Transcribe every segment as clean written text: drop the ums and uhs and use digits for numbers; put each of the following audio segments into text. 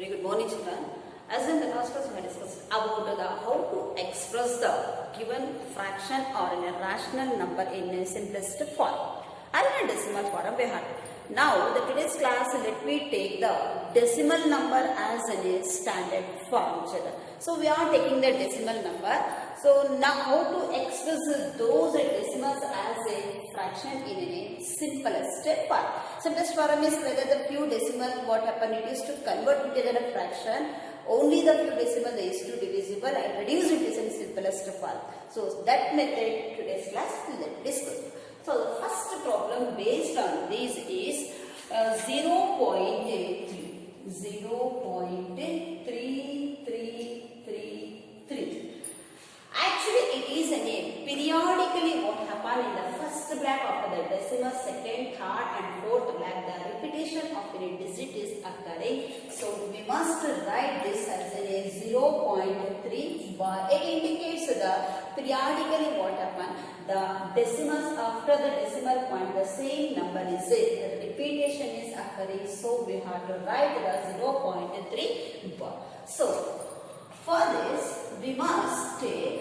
Very good morning, children. As in the last class, we had discussed about how to express the given fraction or in a rational number in a simplest form. And in a decimal form we had. Now, the today's class, let me take the decimal number as in a standard form, children. So, we are taking the decimal number. So, now how to express those decimals as a fraction in a simplest form. Simplest form is whether the few decimal, what happened, it is to convert it into a fraction. Only the few decimal is to divisible and reduce it in simplest form. So, that method today's class let's discuss. So, the first problem based on this is 0.3. Actually, it is a name. Periodically, what happened in the first black of the decimal, second, third, and fourth black, the repetition of a digit is occurring. So, we must write this as a 0.3 bar. It indicates the periodically what happened. The decimals after the decimal point, the same number is it. The repetition is occurring. So, we have to write the 0.3 bar. So, for this, we must take,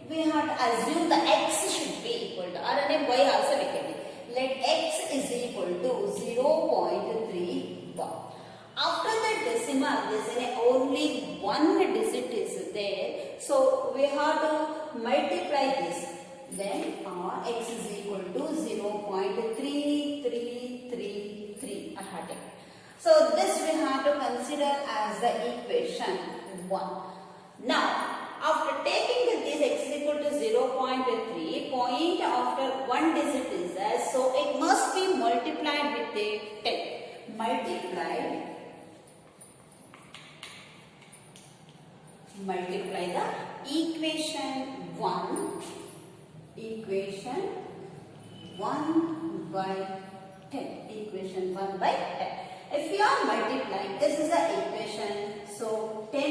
we have to assume the x should be equal to, or and y also we can do. Let x is equal to 0.3 bar. After the decimal, there is only one digit is there. So, we have to multiply this. Then, x is equal to 0.3333. I have taken. So, this we have to consider as the equation 1. Now, after taking this x is equal to 0.3, point after one digit is there. So, it must be multiplied with a 10. Multiply the equation 1 by 10. Equation 1 by 10. If we are multiplying, this is the equation. So, 10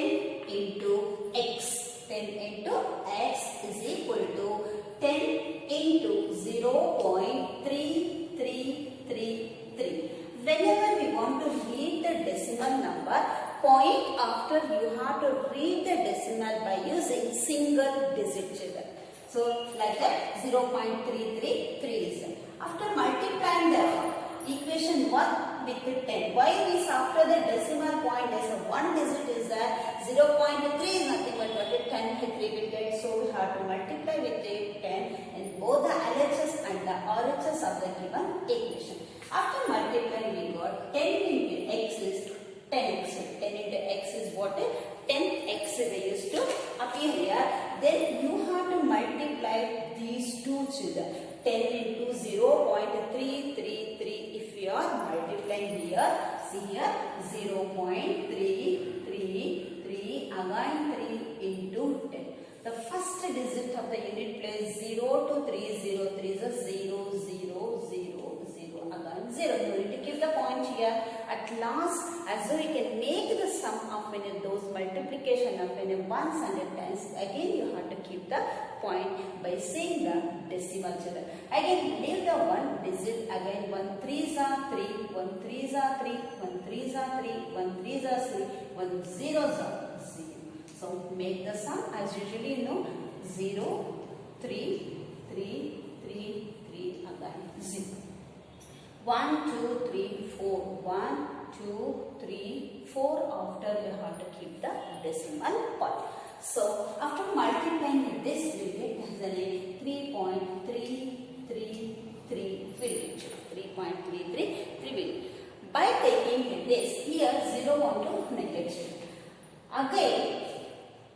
into x. 10 into x is equal to 10 into 0.3333. Whenever we want to read the decimal number, point after you have to read the decimal by using single digit. So, like that 0.333 is there. After multiplying the equation 1 with 10. Why is after the decimal point as a one digit is there, 0.3 is nothing but 10 3 will get. So we have to multiply with 10 in both the LHS and the RHS of the given equation. After multiplying we got 10 into x is 10x. 10 into x is what? 10x they used to appear here. Then you have to multiply these two children. 10 into 0.333. If you are multiplying here, see here 0.333 again 3 into 10. The first digit of the unit place 0 to 303 is a 0, 0, 0, 0 again 0. You need to keep the point here. At last, as we can make the sum of those multiplication of ones and tens, again you have to keep the point by saying the decimal children. Again, leave the one digit. Again, 1 3s are 3, 1 3s are 3, 1 3s are 3, 1 3s are 3, 1 zeros are 0. So, make the sum as usually you know 0, 3, 3, 3, 3 again 0. 1, 2, 3, 4. 1, 2, 3, 4. After you have to keep the decimal point. So, after multiplying this, we get as a 3.333. By taking this, here 0 want to negate. Again,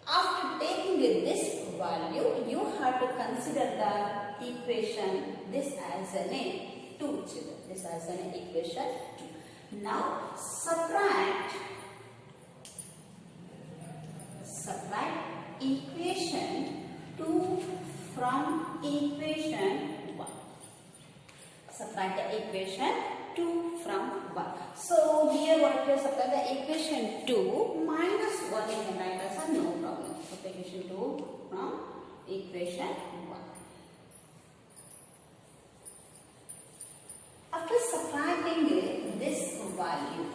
after taking this value, you have to consider the equation, this as a 2 children. This as an equation 2. Now, subtract equation 2 from equation 1. Subtract the equation 2 from 1. So, here what you subtract the equation 2 minus 1 you can write as a no problem. So, equation 2 from equation 1. After subtracting this value,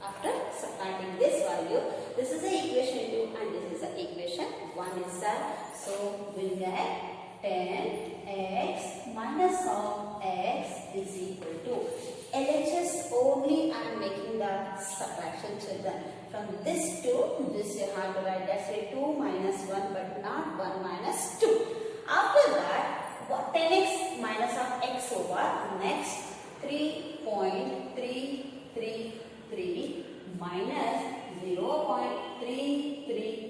after subtracting this value. This is the equation 2 and this is the equation 1 is that. So we'll get 10x minus of x is equal to LHS only. I am making the subtraction, children. From this to this you have to write that say 2 minus 1 but not 1 minus 2. After that 10x minus of x over next 3.333 minus 0.333.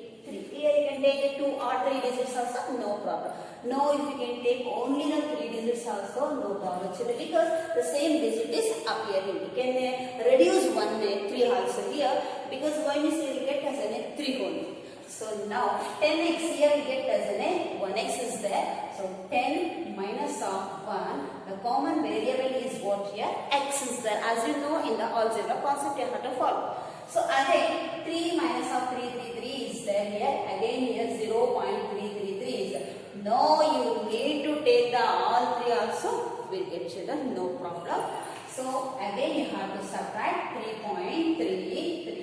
Here you can take it 2 or 3 digits also, no problem. No, if you can take only the 3 digits also, no problem. Because the same digit is appearing. You can reduce 3 also here because 1 is you will get as an 3 only. So now 10x here we get as an 1x is there. So 10 minus of 1, the common variable is what here? X is there. As you know in the algebra concept you have to follow. So again 3 minus of 333 is there here. Again here 0.333 is there. No, you need to take the all 3 also. Will get children, no problem. So again you have to subtract 3.333.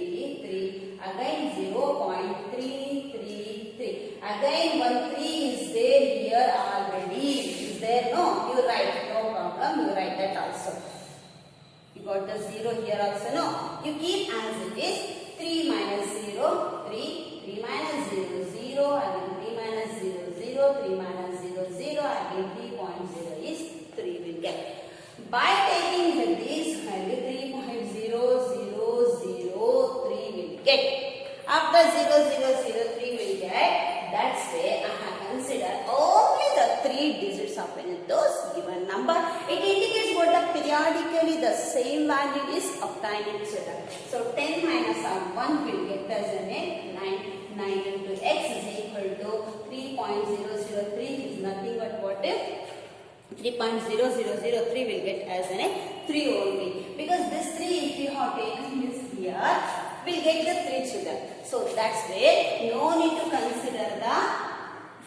Again 0.333. Again 1 3 is there here already. Is there? No, you write. No problem. You write that also. You got the 0 here also. No, you keep as it is. 3 minus 0, 3. 3 minus 0, 0. Again 3 minus 0, 0. 3 minus 0, 0. Again 3.0 is 3 will get. By taking this value 3.0003 will get. After 0003 will get. That's why I have considered only the 3 digits of those given number. It indicates what the periodically the same value is obtained. So 10 minus 1 will get as a 9. 9 into x is equal to 3.003 is nothing but what if 3.0003 will get as an 3 only. Because this 3 if you have taken this here will get the 3 children. So that's why no need to consider the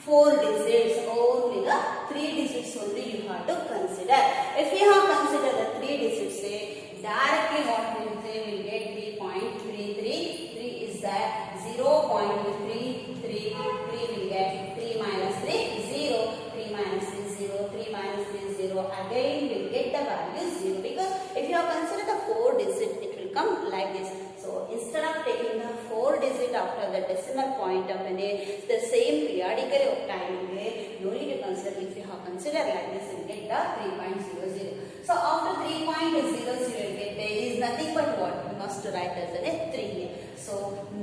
4 digits, only the 3 digits only you have to consider. If you have considered the 3 digits, say directly what we will say will get 3.333 is that 0.333 will get 3 minus 3 0, 3 minus 3 0, 3 minus 3 0. Again will get the value 0 because if you have considered the 4 digit it will come like this. So instead of taking the 4 digit after the decimal point of the same periodically obtaining no need to consider. If you have considered like this you get the 3.00. So after 3.00 get is nothing but what? You must write as a 3. So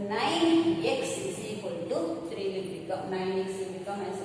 9x is equal to 3 will become 9x will become as a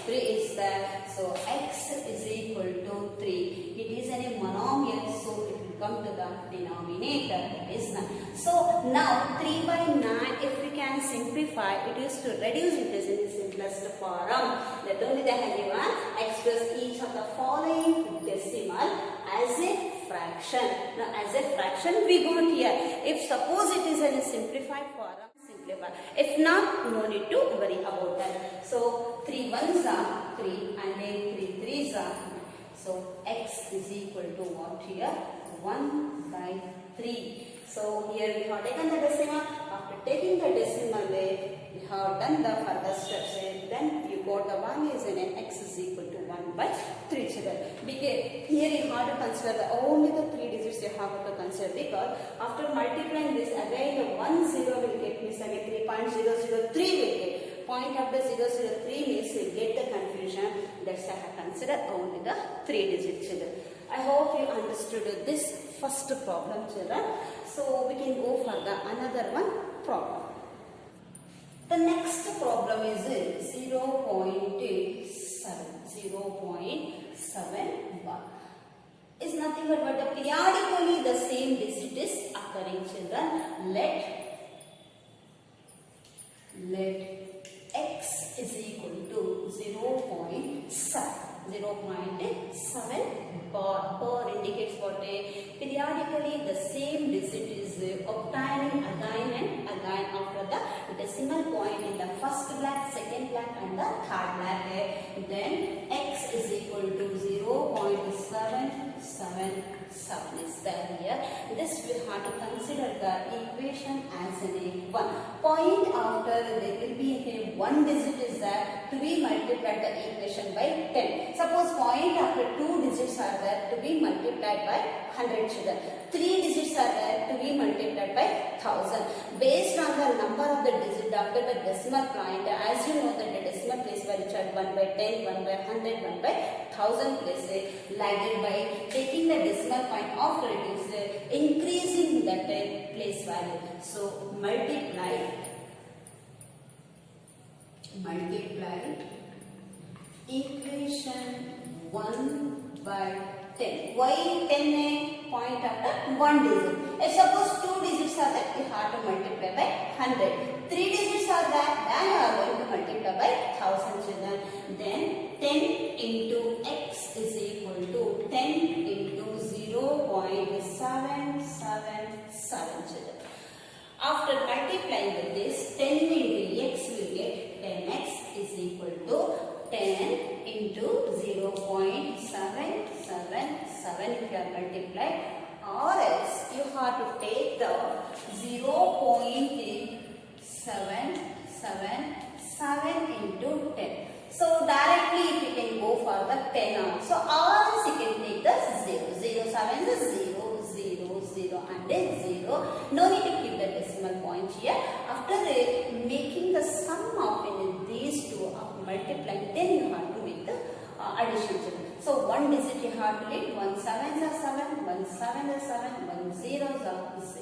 3 is there. So x is equal to 3. It is a monomial, so it will come to the denominator is 9. So now 3 by 9 if we can simplify it is to reduce it is in the simplest form. That only they have given express each of the following decimal as a fraction. Now as a fraction we got here. If suppose it is in a simplified form, simplify. If not, no need to worry about that. So 3 1s are 3 and then 3 3s are 9. So x is equal to what here? 1 by 3. So here we have taken the decimal. After taking the decimal we have done the further steps. Then you got the one is in an x is equal to 1 by 3 children. Because here you have to consider the only the 3 digits you have to consider because after multiplying this again the 1 0 will get means again 3.003 will get. Point after 003 means you get the confusion. That's why I have considered only the 3 digit children. I hope you understood this first problem children. So we can go for the another one problem. The next problem is 0.71. Is nothing but the periodically the same digit is occurring children. Let x is equal to 0.7. 0.7 bar indicates what periodically the same digit is obtaining again and again after the decimal point in the first blank, second blank and the third blank. Then x is equal to 0.77 7 is there here. This we have to consider the equation as an A1. Point after there will be a 1 digit is there to be multiplied the equation by 10. Suppose point after 2 digits are there to be multiplied by 100 children. 3 digits are there to be multiplied by 1000. Based on the number of the digit after the decimal point, as you know that the decimal place by which are 1 by 10, 1 by 100, 1 by 1000 places, like it by taking the decimal point after it is increasing that place value. So multiply equation 1 by 10. Why 10 point after 1 digit? If suppose 2 digits are there, you have to multiply by 100. 3 digits are there, then you are going to multiply by 1000 children. Then 10 into x is equal to 10 into 0.777 children. After multiplying with this, 10 into x will get 10x is equal to 10 into 0.777 if you have multiplied, or else you have to take the 0.777 into 10. So directly if you can go for the 10 also, or else you can take the 0. 7 is 0, 0, 0 and then 0. No need to keep the decimal point here. After making the sum of these two of multiplying, then you have to make the addition. So 1 digit you have to leave, 1 7 is 7, 1 7 is 7, 1 0 is 0.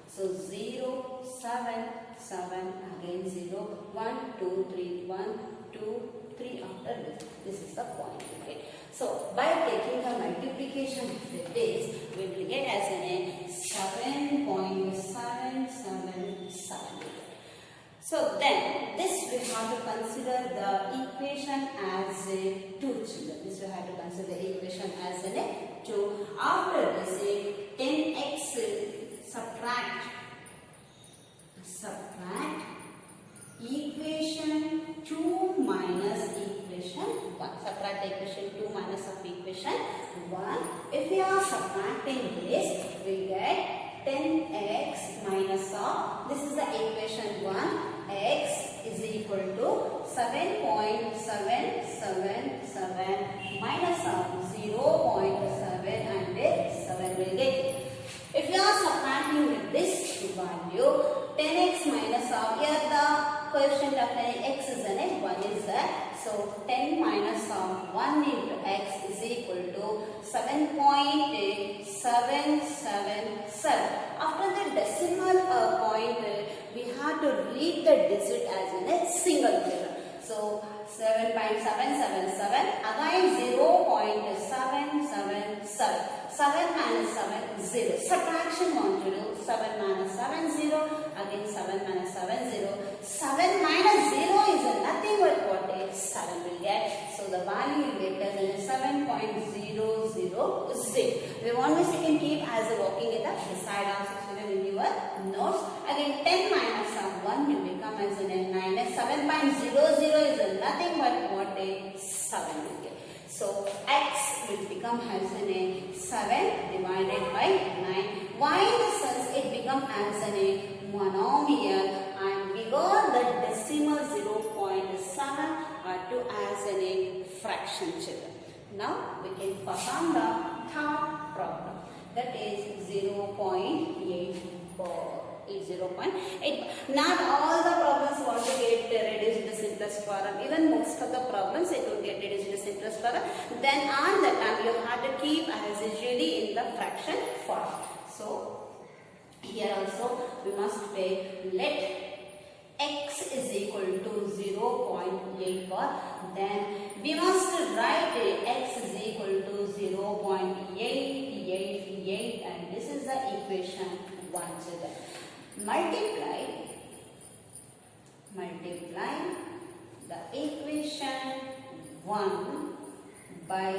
So 0, 7, 7, again 0, 1, 2, 3, 1, 2, 3 after this. This is the point. Okay. So by taking the multiplication with this, we will get as an 7.777. So then this we have to consider the equation as a 2 children. This we have to consider the equation as a 2. After this 10x subtract equation 2 minus equation 1. Subtract equation 2 minus of equation 1. If we are subtracting this, we get 10x minus of, this is the equation 1, x is equal to 7.777 minus of 0.7 and 7 will get. If you are subtracting with this value, 10x minus of, here the coefficient of x is an 1 is there. So 10 minus of 1 into x is equal to 7.777. After the decimal point, we have to read the digit as in a single figure. So 7.777 again 0.777. 7 minus 7 0. Subtraction want to do 7 minus 7 0. Again 7 minus 7 0. 7 minus 0 is nothing but what is 7 will get. So the value will get as 7.000. We want this you can keep as a working in the beside also in your notes. Again 10 minus 1 will become as a 9. 7.00 is nothing but what is 7 will get. So x will become as a 7 divided by 9. Why in the sense it become as a monomial, and we got the decimal 0.7 to as a fraction children. Now we can perform the third problem, that is 0.84. Is 0.8. Not all the problems want to get reduced to the simplest form. Even most of the problems it will get reduced to the simplest form. Then on the time you have to keep as usually in the fraction form. So here also we must take let x is equal to 0.8 bar. Then we must write x is equal to 0.888, and this is the equation 1 children. Multiply the equation 1 by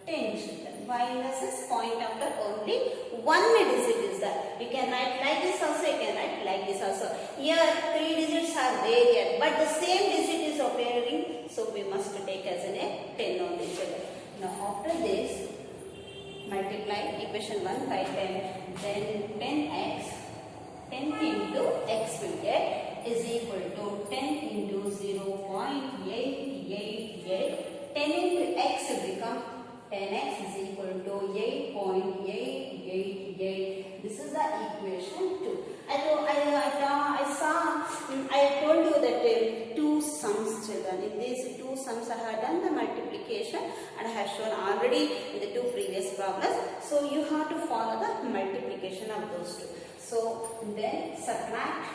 10 children. Why in the sense point after only 1 digit is there. You can write like this also, you can write like this also. Here 3 digits are there here, but the same digit is appearing, so we must take as a 10 on this children. Now after this multiply equation 1 by 10, then 10x, 10 into x will get is equal to 10 into 0.888. 10 into x will become 10x is equal to 8.888. This is the equation 2. I told you that two sums, children. In these two sums, I have done the multiplication and I have shown already in the two previous problems. So you have to follow the multiplication of those two. So then subtract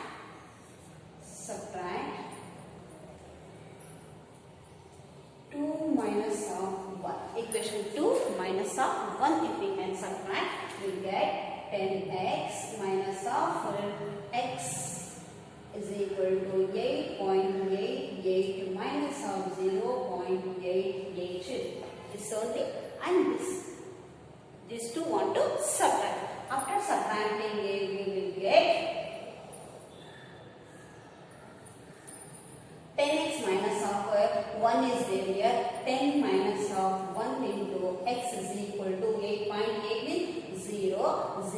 2 minus of 1. Equation 2 minus of 1, if we can subtract, we get 10x minus of x is equal to 8.88 minus of 0.882. This only and this. These two want to subtract. After subtracting it, we will get 10x minus of 1 is there here. 10 minus of 1 into x is equal to 8.8 with 0.8.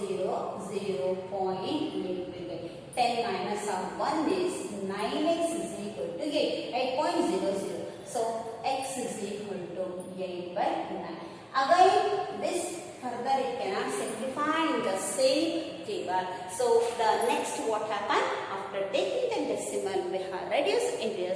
10 minus of 1 is 9x is equal to 8.00. So x is equal to 8 by 9. Again, this further it cannot simplify in the same table. So the next what happened? After taking the decimal, we have reduced into a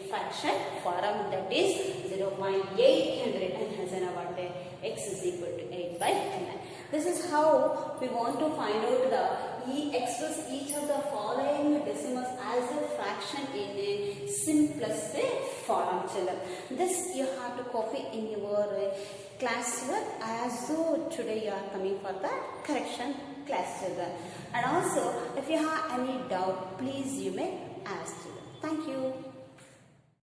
fraction form, that is 0.800 and has an about x is equal to 8 by 9. This is how we want to find out express each of the following decimals as a fraction in a simplest form, children. This you have to copy in your classwork as though today you are coming for the correction class, children. And also, if you have any doubt, please you may ask, children.